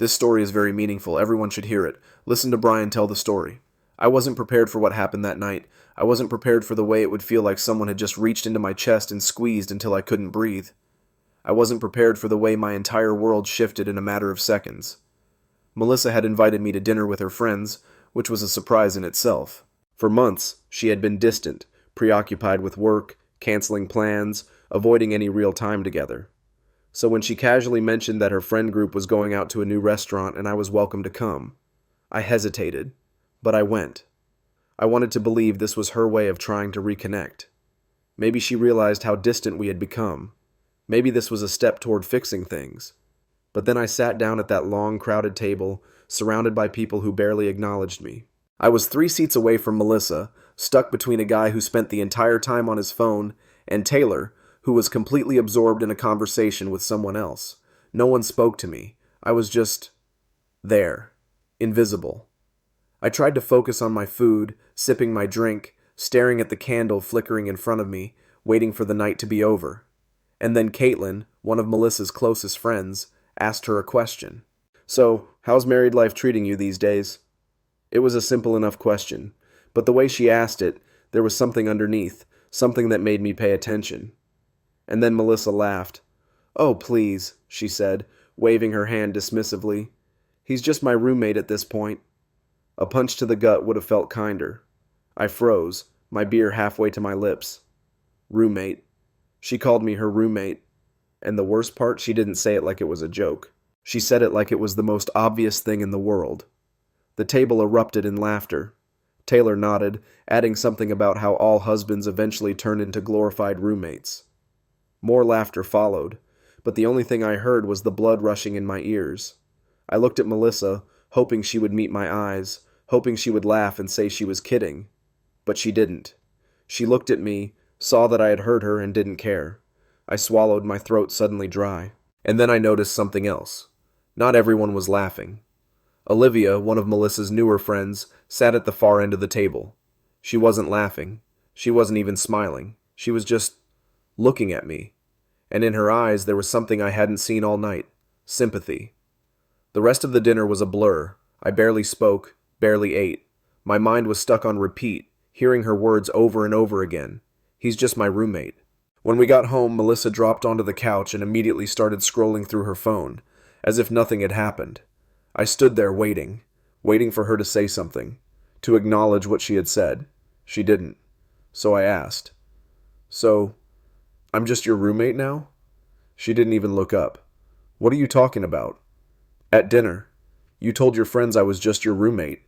This story is very meaningful. Everyone should hear it. Listen to Brian tell the story. I wasn't prepared for what happened that night. I wasn't prepared for the way it would feel like someone had just reached into my chest and squeezed until I couldn't breathe. I wasn't prepared for the way my entire world shifted in a matter of seconds. Melissa had invited me to dinner with her friends, which was a surprise in itself. For months, she had been distant, preoccupied with work, canceling plans, avoiding any real time together. So when she casually mentioned that her friend group was going out to a new restaurant and I was welcome to come, I hesitated, but I went. I wanted to believe this was her way of trying to reconnect. Maybe she realized how distant we had become. Maybe this was a step toward fixing things. But then I sat down at that long, crowded table, surrounded by people who barely acknowledged me. I was 3 seats away from Melissa, stuck between a guy who spent the entire time on his phone, and Taylor, who was completely absorbed in a conversation with someone else. No one spoke to me. I was just there, invisible. I tried to focus on my food, sipping my drink, staring at the candle flickering in front of me, waiting for the night to be over. And then Caitlin, one of Melissa's closest friends, asked her a question. "So, how's married life treating you these days?" It was a simple enough question, but the way she asked it, there was something underneath, something that made me pay attention. And then Melissa laughed. "Oh, please," she said, waving her hand dismissively. "He's just my roommate at this point." A punch to the gut would have felt kinder. I froze, my beer halfway to my lips. Roommate. She called me her roommate. And the worst part, she didn't say it like it was a joke. She said it like it was the most obvious thing in the world. The table erupted in laughter. Taylor nodded, adding something about how all husbands eventually turn into glorified roommates. More laughter followed, but the only thing I heard was the blood rushing in my ears. I looked at Melissa, hoping she would meet my eyes, hoping she would laugh and say she was kidding. But she didn't. She looked at me, saw that I had hurt her, and didn't care. I swallowed, my throat suddenly dry. And then I noticed something else. Not everyone was laughing. Olivia, one of Melissa's newer friends, sat at the far end of the table. She wasn't laughing. She wasn't even smiling. She was just looking at me. And in her eyes there was something I hadn't seen all night. Sympathy. The rest of the dinner was a blur. I barely spoke, barely ate. My mind was stuck on repeat, hearing her words over and over again. He's just my roommate. When we got home, Melissa dropped onto the couch and immediately started scrolling through her phone, as if nothing had happened. I stood there waiting for her to say something, to acknowledge what she had said. She didn't. So I asked, "So, I'm just your roommate now?" She didn't even look up. "What are you talking about?" "At dinner. You told your friends I was just your roommate."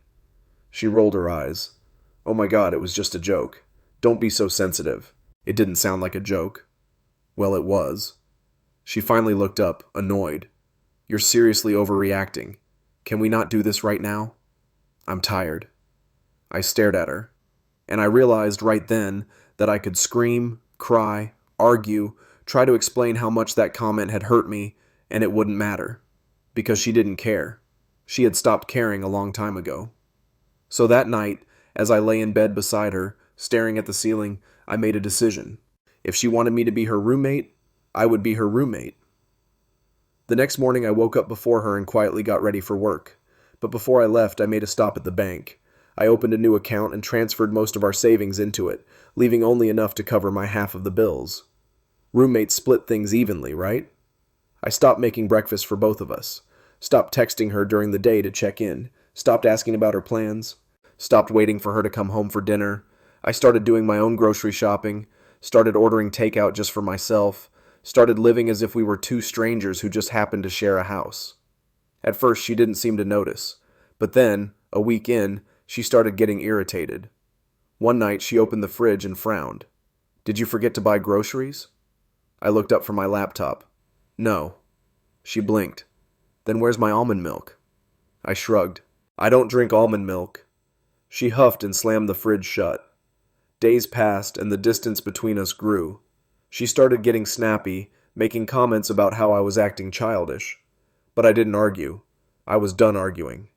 She rolled her eyes. "Oh my God, it was just a joke. Don't be so sensitive." It didn't sound like a joke. Well, it was. She finally looked up, annoyed. "You're seriously overreacting. Can we not do this right now? I'm tired." I stared at her, and I realized right then that I could scream, cry, argue, try to explain how much that comment had hurt me, and it wouldn't matter. Because she didn't care. She had stopped caring a long time ago. So that night, as I lay in bed beside her, staring at the ceiling, I made a decision. If she wanted me to be her roommate, I would be her roommate. The next morning I woke up before her and quietly got ready for work. But before I left, I made a stop at the bank. I opened a new account and transferred most of our savings into it, leaving only enough to cover my half of the bills. Roommates split things evenly, right? I stopped making breakfast for both of us. Stopped texting her during the day to check in. Stopped asking about her plans. Stopped waiting for her to come home for dinner. I started doing my own grocery shopping. Started ordering takeout just for myself. Started living as if we were 2 strangers who just happened to share a house. At first, she didn't seem to notice. But then, a week in, she started getting irritated. One night, she opened the fridge and frowned. "Did you forget to buy groceries?" I looked up from my laptop. "No." She blinked. "Then where's my almond milk?" I shrugged. "I don't drink almond milk." She huffed and slammed the fridge shut. Days passed and the distance between us grew. She started getting snappy, making comments about how I was acting childish. But I didn't argue. I was done arguing.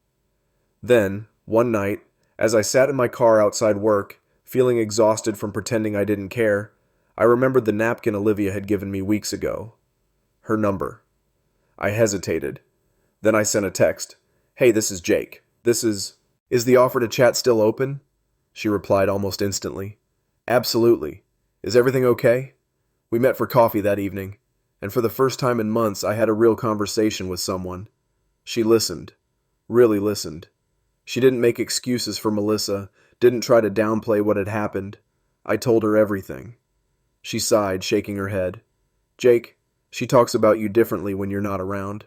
Then, one night, as I sat in my car outside work, feeling exhausted from pretending I didn't care, I remembered the napkin Olivia had given me weeks ago. Her number. I hesitated. Then I sent a text. Hey, this is Jake. Is the offer to chat still open? She replied almost instantly. Absolutely. Is everything okay? We met for coffee that evening, and for the first time in months I had a real conversation with someone. She listened. Really listened. She didn't make excuses for Melissa, didn't try to downplay what had happened. I told her everything. She sighed, shaking her head. Jake, she talks about you differently when you're not around.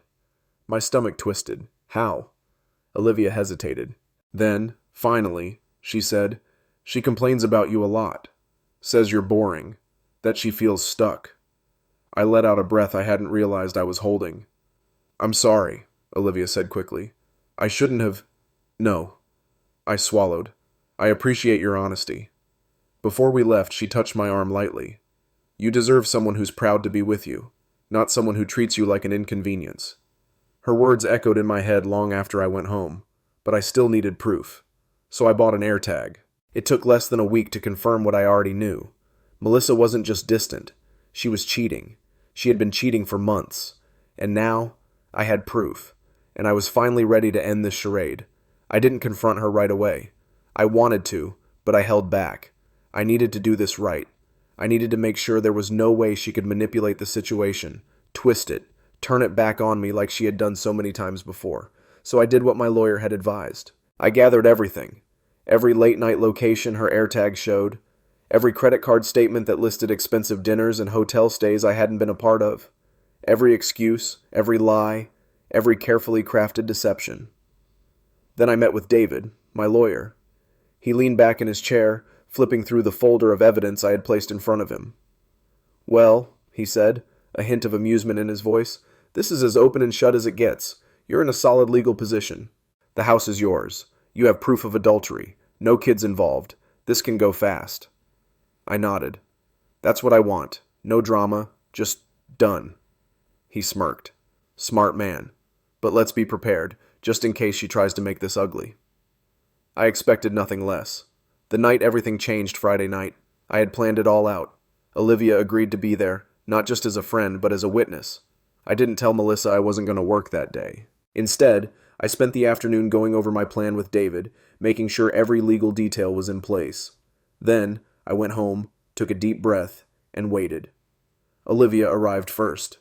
My stomach twisted. How? Olivia hesitated. Then, finally, she said, she complains about you a lot. Says you're boring. That she feels stuck. I let out a breath I hadn't realized I was holding. I'm sorry, Olivia said quickly. I shouldn't have... No. I swallowed. I appreciate your honesty. Before we left, she touched my arm lightly. You deserve someone who's proud to be with you, not someone who treats you like an inconvenience. Her words echoed in my head long after I went home, but I still needed proof. So I bought an AirTag. It took less than a week to confirm what I already knew. Melissa wasn't just distant. She was cheating. She had been cheating for months. And now, I had proof. And I was finally ready to end this charade. I didn't confront her right away. I wanted to, but I held back. I needed to do this right. I needed to make sure there was no way she could manipulate the situation, twist it, turn it back on me like she had done so many times before. So I did what my lawyer had advised. I gathered everything. Every late-night location her AirTag showed. Every credit card statement that listed expensive dinners and hotel stays I hadn't been a part of. Every excuse, every lie, every carefully crafted deception. Then I met with David, my lawyer. He leaned back in his chair, flipping through the folder of evidence I had placed in front of him. Well, he said, a hint of amusement in his voice, this is as open and shut as it gets. You're in a solid legal position. The house is yours. You have proof of adultery. No kids involved. This can go fast. I nodded. That's what I want. No drama. Just done. He smirked. Smart man. But let's be prepared, just in case she tries to make this ugly. I expected nothing less. The night everything changed Friday night, I had planned it all out. Olivia agreed to be there, not just as a friend, but as a witness. I didn't tell Melissa I wasn't going to work that day. Instead, I spent the afternoon going over my plan with David, making sure every legal detail was in place. Then, I went home, took a deep breath, and waited. Olivia arrived first.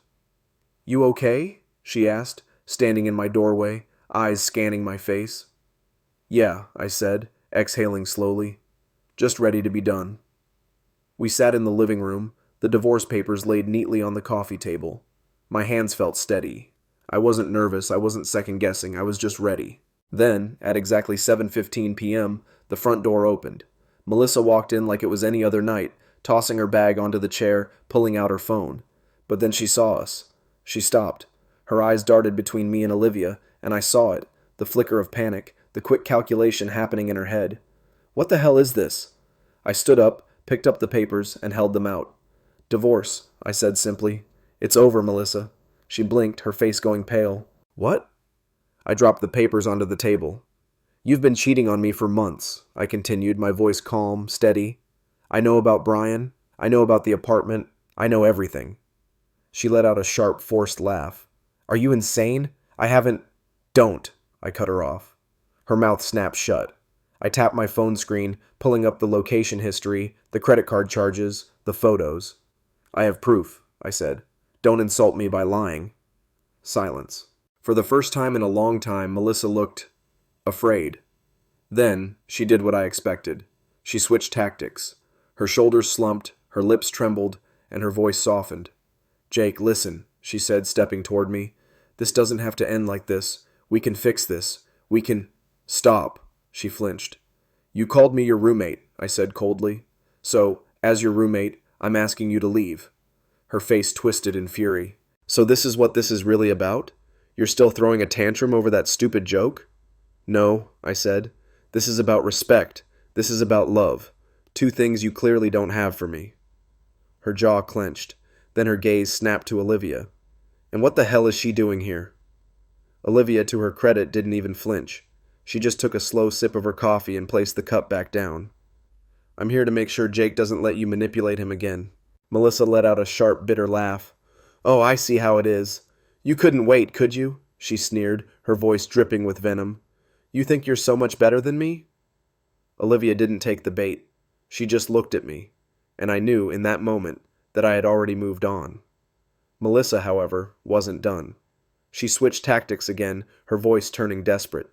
You okay? She asked, standing in my doorway, eyes scanning my face. Yeah, I said, exhaling slowly. Just ready to be done. We sat in the living room, the divorce papers laid neatly on the coffee table. My hands felt steady. I wasn't nervous, I wasn't second-guessing, I was just ready. Then, at exactly 7:15 p.m., the front door opened. Melissa walked in like it was any other night, tossing her bag onto the chair, pulling out her phone. But then she saw us. She stopped. Her eyes darted between me and Olivia, and I saw it, the flicker of panic, the quick calculation happening in her head. What the hell is this? I stood up, picked up the papers, and held them out. Divorce, I said simply. It's over, Melissa. She blinked, her face going pale. What? I dropped the papers onto the table. You've been cheating on me for months, I continued, my voice calm, steady. I know about Brian. I know about the apartment. I know everything. She let out a sharp, forced laugh. Are you insane? I haven't... Don't, I cut her off. Her mouth snapped shut. I tapped my phone screen, pulling up the location history, the credit card charges, the photos. I have proof, I said. Don't insult me by lying. Silence. For the first time in a long time, Melissa looked afraid. Then, she did what I expected. She switched tactics. Her shoulders slumped, her lips trembled, and her voice softened. Jake, listen, she said, stepping toward me. This doesn't have to end like this. We can fix this. We can... Stop, she flinched. You called me your roommate, I said coldly. So, as your roommate, I'm asking you to leave. Her face twisted in fury. So this is what this is really about? You're still throwing a tantrum over that stupid joke? No, I said. This is about respect. This is about love. Two things you clearly don't have for me. Her jaw clenched. Then her gaze snapped to Olivia. And what the hell is she doing here? Olivia, to her credit, didn't even flinch. She just took a slow sip of her coffee and placed the cup back down. I'm here to make sure Jake doesn't let you manipulate him again. Melissa let out a sharp, bitter laugh. Oh, I see how it is. You couldn't wait, could you? she sneered, her voice dripping with venom. You think you're so much better than me? Olivia didn't take the bait. She just looked at me, and I knew in that moment that I had already moved on. Melissa, however, wasn't done. She switched tactics again, her voice turning desperate.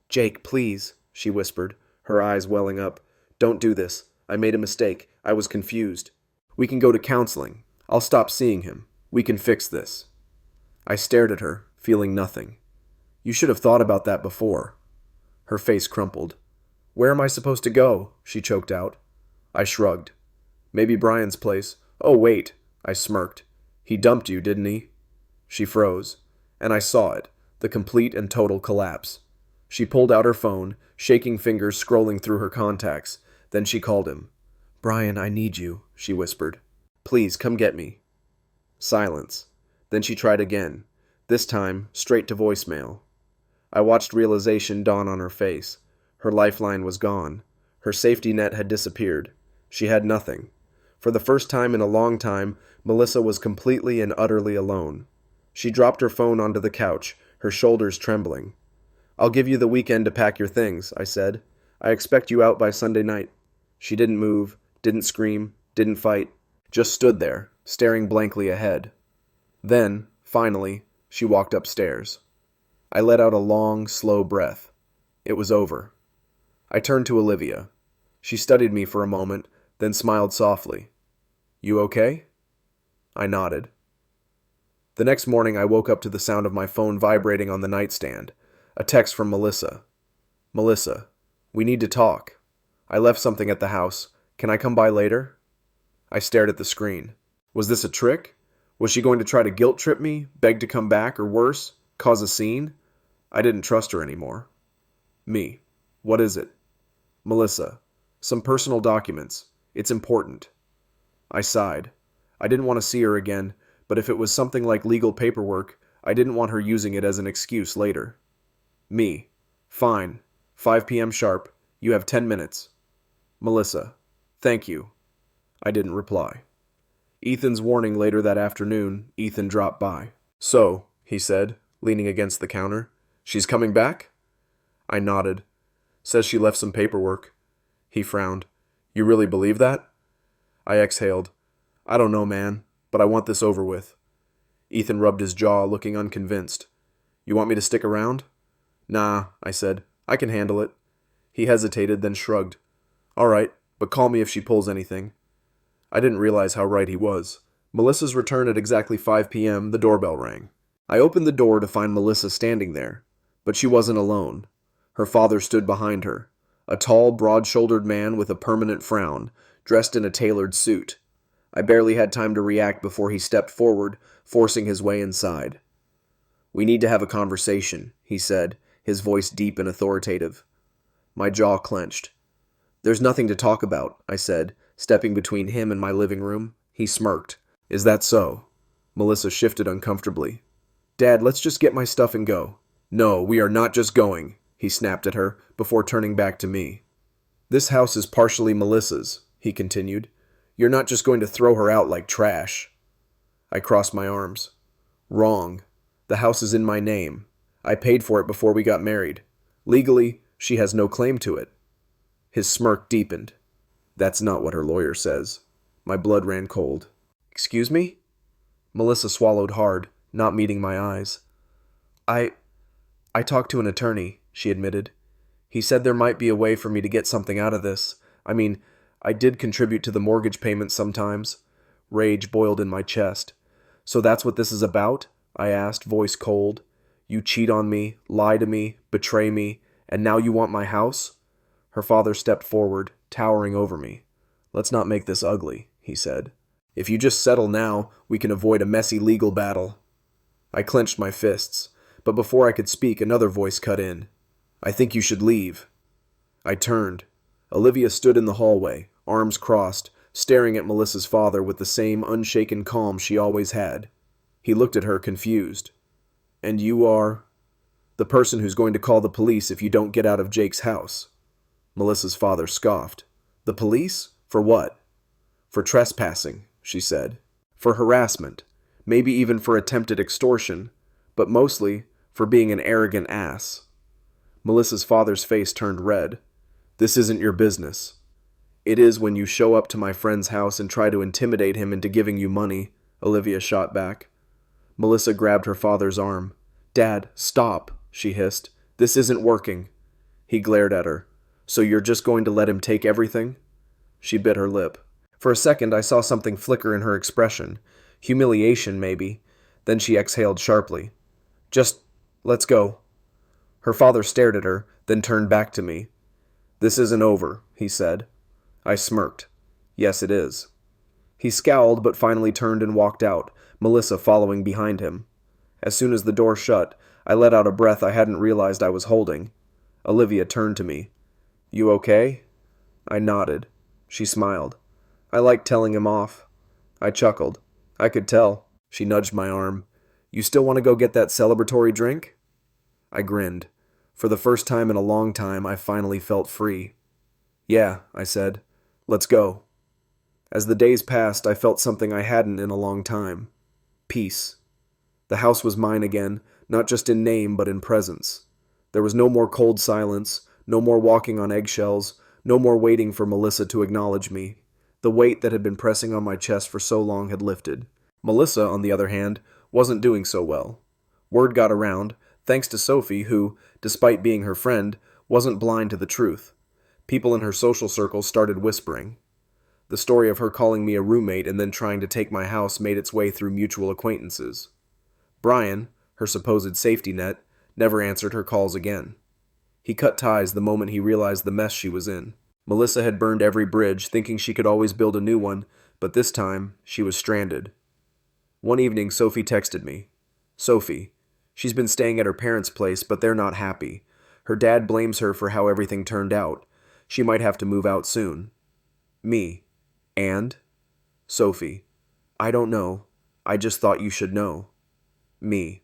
Jake, please, she whispered, her eyes welling up. Don't do this. I made a mistake. I was confused. We can go to counseling. I'll stop seeing him. We can fix this. I stared at her, feeling nothing. You should have thought about that before. Her face crumpled. Where am I supposed to go? She choked out. I shrugged. Maybe Brian's place. Oh, wait, I smirked. He dumped you, didn't he? She froze, and I saw it, the complete and total collapse. She pulled out her phone, shaking fingers scrolling through her contacts. Then she called him. Brian, I need you, she whispered. Please, come get me. Silence. Then she tried again, this time straight to voicemail. I watched realization dawn on her face. Her lifeline was gone. Her safety net had disappeared. She had nothing. For the first time in a long time, Melissa was completely and utterly alone. She dropped her phone onto the couch, her shoulders trembling. I'll give you the weekend to pack your things, I said. I expect you out by Sunday night. She didn't move, didn't scream, didn't fight, just stood there, staring blankly ahead. Then, finally, she walked upstairs. I let out a long, slow breath. It was over. I turned to Olivia. She studied me for a moment, then smiled softly. You okay? I nodded. The next morning I woke up to the sound of my phone vibrating on the nightstand. A text from Melissa. Melissa, we need to talk. I left something at the house. Can I come by later? I stared at the screen. Was this a trick? Was she going to try to guilt trip me, beg to come back, or worse, cause a scene? I didn't trust her anymore. Me. What is it? Melissa. Some personal documents. It's important. I sighed. I didn't want to see her again, but if it was something like legal paperwork, I didn't want her using it as an excuse later. Me. Fine. 5 p.m. sharp. You have 10 minutes. Melissa. Thank you. I didn't reply. Ethan's warning later that afternoon, Ethan dropped by. So, he said, leaning against the counter, she's coming back? I nodded. Says she left some paperwork. He frowned. You really believe that? I exhaled. I don't know, man, but I want this over with. Ethan rubbed his jaw, looking unconvinced. You want me to stick around? Nah, I said. I can handle it. He hesitated, then shrugged. All right, but call me if she pulls anything. I didn't realize how right he was. Melissa's return at exactly 5 p.m., the doorbell rang. I opened the door to find Melissa standing there, but she wasn't alone. Her father stood behind her, a tall, broad-shouldered man with a permanent frown, dressed in a tailored suit. I barely had time to react before he stepped forward, forcing his way inside. We need to have a conversation, he said, his voice deep and authoritative. My jaw clenched. There's nothing to talk about, I said, stepping between him and my living room. He smirked. Is that so? Melissa shifted uncomfortably. Dad, let's just get my stuff and go. No, we are not just going, he snapped at her, before turning back to me. This house is partially Melissa's, he continued. You're not just going to throw her out like trash. I crossed my arms. Wrong. The house is in my name. I paid for it before we got married. Legally, she has no claim to it. His smirk deepened. That's not what her lawyer says. My blood ran cold. Excuse me? Melissa swallowed hard, not meeting my eyes. I talked to an attorney, she admitted. He said there might be a way for me to get something out of this. I mean, I did contribute to the mortgage payments sometimes. Rage boiled in my chest. So that's what this is about? I asked, voice cold. You cheat on me, lie to me, betray me, and now you want my house? Her father stepped forward, towering over me. Let's not make this ugly, he said. If you just settle now, we can avoid a messy legal battle. I clenched my fists, but before I could speak, another voice cut in. I think you should leave. I turned. Olivia stood in the hallway, arms crossed, staring at Melissa's father with the same unshaken calm she always had. He looked at her, confused. And you are? The person who's going to call the police if you don't get out of Jake's house. Melissa's father scoffed. The police? For what? For trespassing, she said. For harassment. Maybe even for attempted extortion. But mostly For being an arrogant ass. Melissa's father's face turned red. This isn't your business. It is when you show up to my friend's house and try to intimidate him into giving you money, Olivia shot back. Melissa grabbed her father's arm. Dad, stop, she hissed. This isn't working. He glared at her. So you're just going to let him take everything? She bit her lip. For a second, I saw something flicker in her expression. Humiliation, maybe. Then she exhaled sharply. Just, let's go. Her father stared at her, then turned back to me. This isn't over, he said. I smirked. Yes, it is. He scowled, but finally turned and walked out, Melissa following behind him. As soon as the door shut, I let out a breath I hadn't realized I was holding. Olivia turned to me. You okay? I nodded. She smiled. I liked telling him off. I chuckled. I could tell. She nudged my arm. You still want to go get that celebratory drink? I grinned. For the first time in a long time, I finally felt free. Yeah, I said. Let's go. As the days passed, I felt something I hadn't in a long time. Peace. The house was mine again, not just in name but in presence. There was no more cold silence, no more walking on eggshells, no more waiting for Melissa to acknowledge me. The weight that had been pressing on my chest for so long had lifted. Melissa, on the other hand, wasn't doing so well. Word got around, thanks to Sophie, who, despite being her friend, wasn't blind to the truth. People in her social circle started whispering. The story of her calling me a roommate and then trying to take my house made its way through mutual acquaintances. Brian, her supposed safety net, never answered her calls again. He cut ties the moment he realized the mess she was in. Melissa had burned every bridge, thinking she could always build a new one, but this time, she was stranded. One evening, Sophie texted me. Sophie. She's been staying at her parents' place, but they're not happy. Her dad blames her for how everything turned out. She might have to move out soon. Me. And? Sophie. I don't know. I just thought you should know. Me.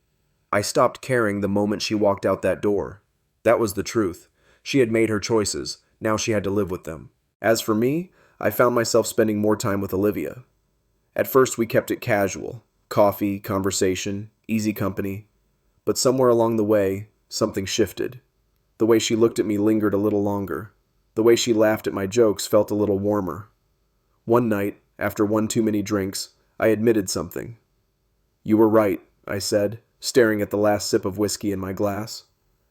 I stopped caring the moment she walked out that door. That was the truth. She had made her choices. Now she had to live with them. As for me, I found myself spending more time with Olivia. At first we kept it casual. Coffee, conversation, easy company. But somewhere along the way, something shifted. The way she looked at me lingered a little longer. The way she laughed at my jokes felt a little warmer. One night, after one too many drinks, I admitted something. You were right, I said, staring at the last sip of whiskey in my glass.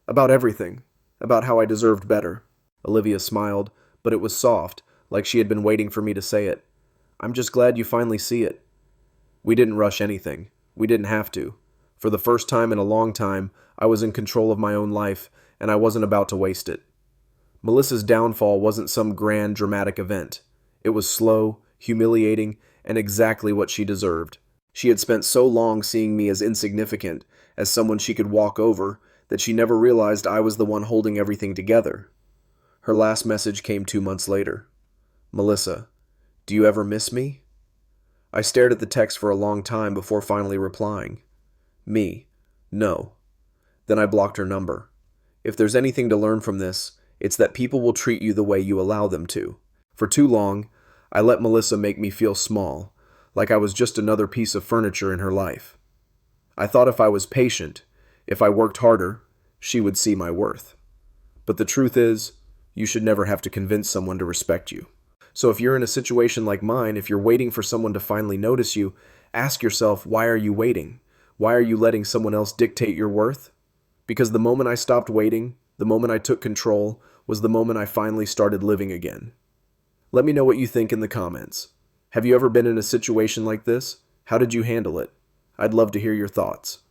About everything. About how I deserved better. Olivia smiled, but it was soft, like she had been waiting for me to say it. I'm just glad you finally see it. We didn't rush anything. We didn't have to. For the first time in a long time, I was in control of my own life, and I wasn't about to waste it. Melissa's downfall wasn't some grand, dramatic event. It was slow, humiliating, and exactly what she deserved. She had spent so long seeing me as insignificant, as someone she could walk over, that she never realized I was the one holding everything together. Her last message came 2 months later. Melissa, do you ever miss me? I stared at the text for a long time before finally replying. Me. No. Then I blocked her number. If there's anything to learn from this, it's that people will treat you the way you allow them to. For too long, I let Melissa make me feel small, like I was just another piece of furniture in her life. I thought if I was patient, if I worked harder, she would see my worth. But the truth is, you should never have to convince someone to respect you. So if you're in a situation like mine, if you're waiting for someone to finally notice you, ask yourself, why are you waiting? Why are you letting someone else dictate your worth? Because the moment I stopped waiting, the moment I took control, was the moment I finally started living again. Let me know what you think in the comments. Have you ever been in a situation like this? How did you handle it? I'd love to hear your thoughts.